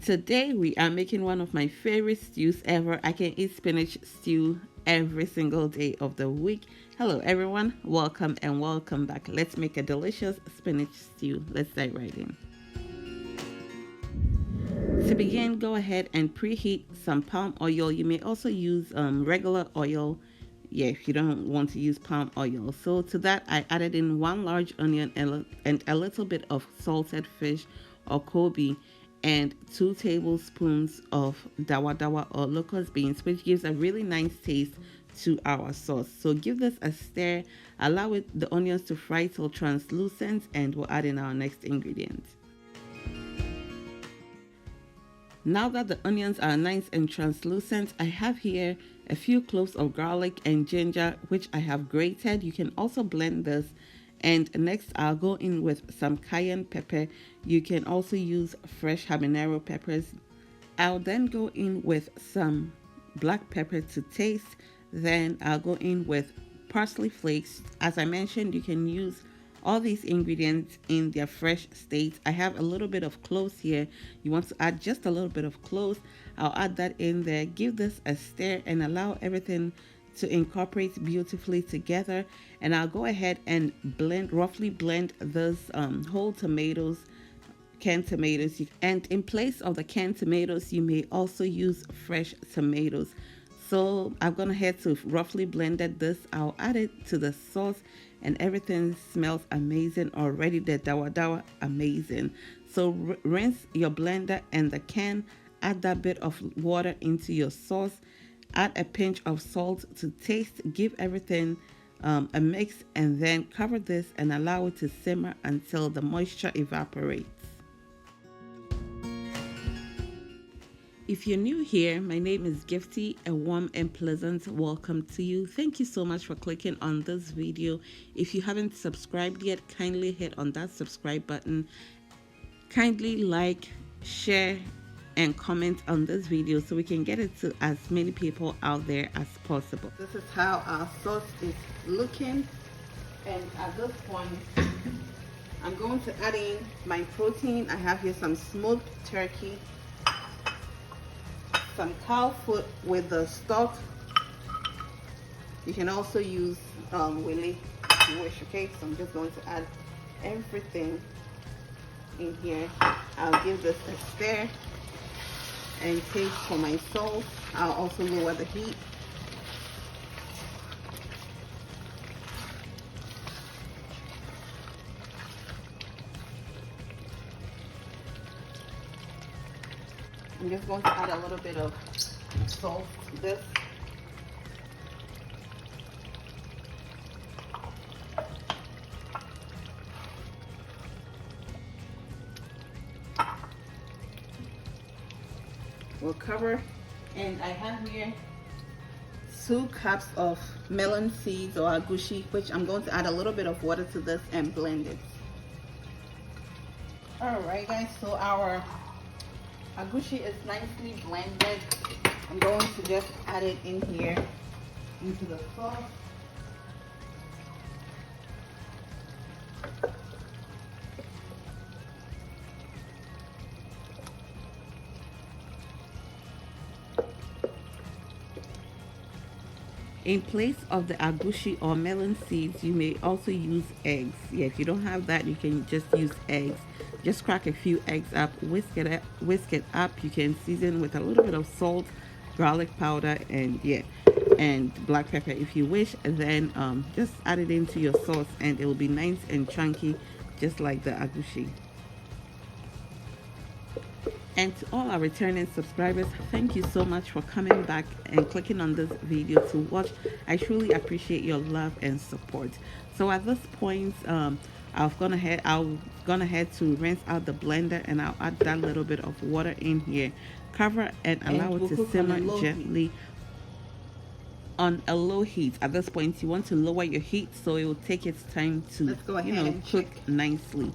Today we are making one of my favorite stews ever. I can eat spinach stew every single day of the week. Hello everyone, welcome and welcome back. Let's make a delicious spinach stew. Let's dive right in. To begin, go ahead and preheat some palm oil. You may also use regular oil, if you don't want to use palm oil. So to that, I added in one large onion and a little bit of salted fish or Kobe and 2 tablespoons of dawa dawa or locust beans, which gives a really nice taste to our sauce. So give this a stir, allow the onions to fry till translucent, and we'll add in our next ingredient. Now that the onions are nice and translucent, I have here a few cloves of garlic and ginger, which I have grated. You can also blend this. And next, I'll go in with some cayenne pepper. You can also use fresh habanero peppers. I'll then go in with some black pepper to taste. Then I'll go in with parsley flakes. As I mentioned, you can use all these ingredients in their fresh state. I have a little bit of cloves here. You want to add just a little bit of cloves. I'll add that in there. Give this a stir and allow everything to incorporate beautifully together. And I'll go ahead and roughly blend those whole tomatoes, canned tomatoes. And in place of the canned tomatoes, you may also use fresh tomatoes. So I've gone ahead to roughly blended this. I'll add it to the sauce and everything smells amazing already. The dawa dawa, amazing. So rinse your blender and the can, add that bit of water into your sauce, add a pinch of salt to taste, give everything a mix, and then cover this and allow it to simmer until the moisture evaporates. If you're new here, my name is Gifty. A warm and pleasant welcome to you. Thank you so much for clicking on this video. If you haven't subscribed yet, kindly hit on that subscribe button. Kindly like, share, and comment on this video so we can get it to as many people out there as possible. This is how our sauce is looking, and at this point I'm going to add in my protein. I have here some smoked turkey, some cow foot with the stock. You can also use willy if you wish. Okay, so I'm just going to add everything in here. I'll give this a stir and taste for my salt. I'll also lower the heat. I'm just going to add a little bit of salt to this. We'll cover, and I have here 2 cups of melon seeds or Egusi, which I'm going to add a little bit of water to this and blend it. Alright guys, so our Egusi is nicely blended. I'm going to just add it in here into the sauce. In place of the Egusi or melon seeds, you may also use eggs. If you don't have that, you can just use eggs. Just crack a few eggs up, whisk it up. You can season with a little bit of salt, garlic powder, and black pepper if you wish. And then just add it into your sauce, and it will be nice and chunky, just like the Egusi. And to all our returning subscribers, thank you so much for coming back and clicking on this video to watch. I truly appreciate your love and support. So at this point, I've gone ahead to rinse out the blender, and I'll add that little bit of water in here. Cover and allow it to simmer gently on a low heat. At this point, you want to lower your heat so it will take its time to cook nicely.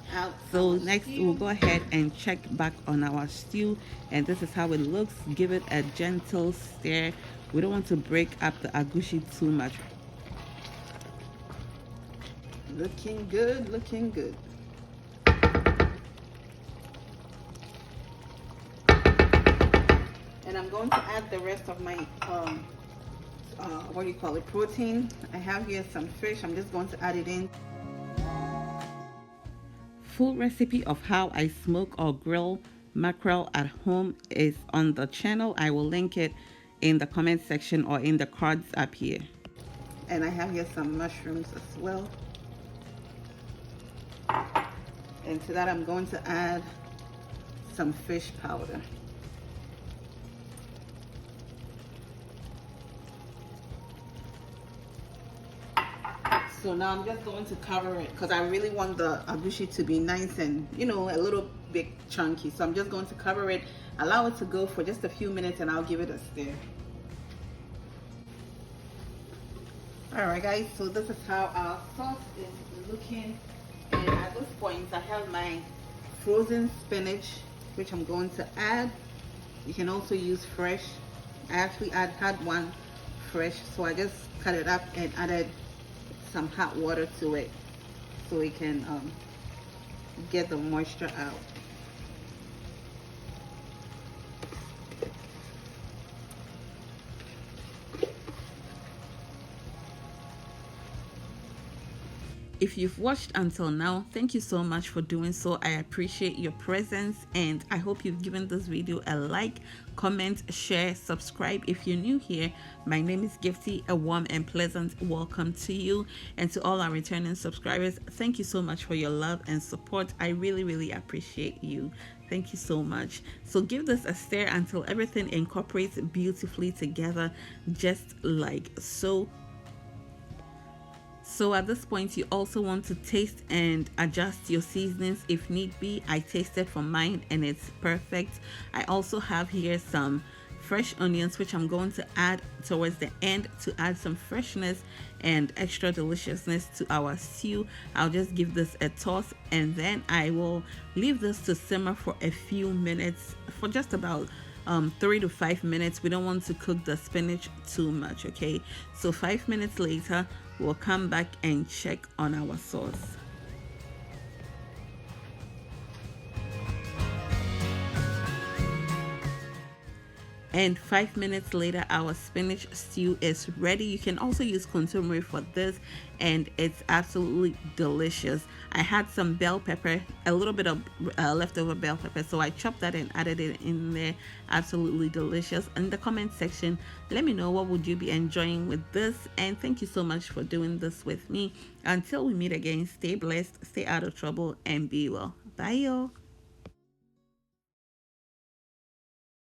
So next we'll go ahead and check back on our stew, and this is how it looks. Give it a gentle stir. We don't want to break up the Egusi too much. Looking good, looking good. And I'm going to add the rest of my what do you call it, protein. I have here some fish. I'm just going to add it in. Full recipe of how I smoke or grill mackerel at home is on the channel. I will link it in the comment section or in the cards up here. And I have here some mushrooms as well. And to that I'm going to add some fish powder. So now I'm just going to cover it because I really want the egusi to be nice and, you know, a little bit chunky. So I'm just going to cover it, allow it to go for just a few minutes, and I'll give it a stir. Alright guys, so this is how our sauce is looking. And at this point I have my frozen spinach, which I'm going to add. You can also use fresh. I actually had one fresh, so I just cut it up and added some hot water to it so it can get the moisture out. If you've watched until now, thank you so much for doing so. I appreciate your presence, and I hope you've given this video a like, comment, share, subscribe. If you're new here, my name is Gifty. A warm and pleasant welcome to you, and to all our returning subscribers, thank you so much for your love and support. I really appreciate you. Thank you so much. So give this a stir until everything incorporates beautifully together, just like so. So at this point, you also want to taste and adjust your seasonings if need be. I tasted from mine and it's perfect. I also have here some fresh onions, which I'm going to add towards the end to add some freshness and extra deliciousness to our stew. I'll just give this a toss, and then I will leave this to simmer for a few minutes, for just about 3 to 5 minutes. We don't want to cook the spinach too much, okay? So 5 minutes later, we'll come back and check on our sauce. And 5 minutes later, our spinach stew is ready. You can also use kontomire for this, and it's absolutely delicious. I had some bell pepper, a little bit of leftover bell pepper, so I chopped that and added it in there. Absolutely delicious. In the comment section, let me know what would you be enjoying with this, and thank you so much for doing this with me. Until we meet again, stay blessed, stay out of trouble, and be well. Bye y'all.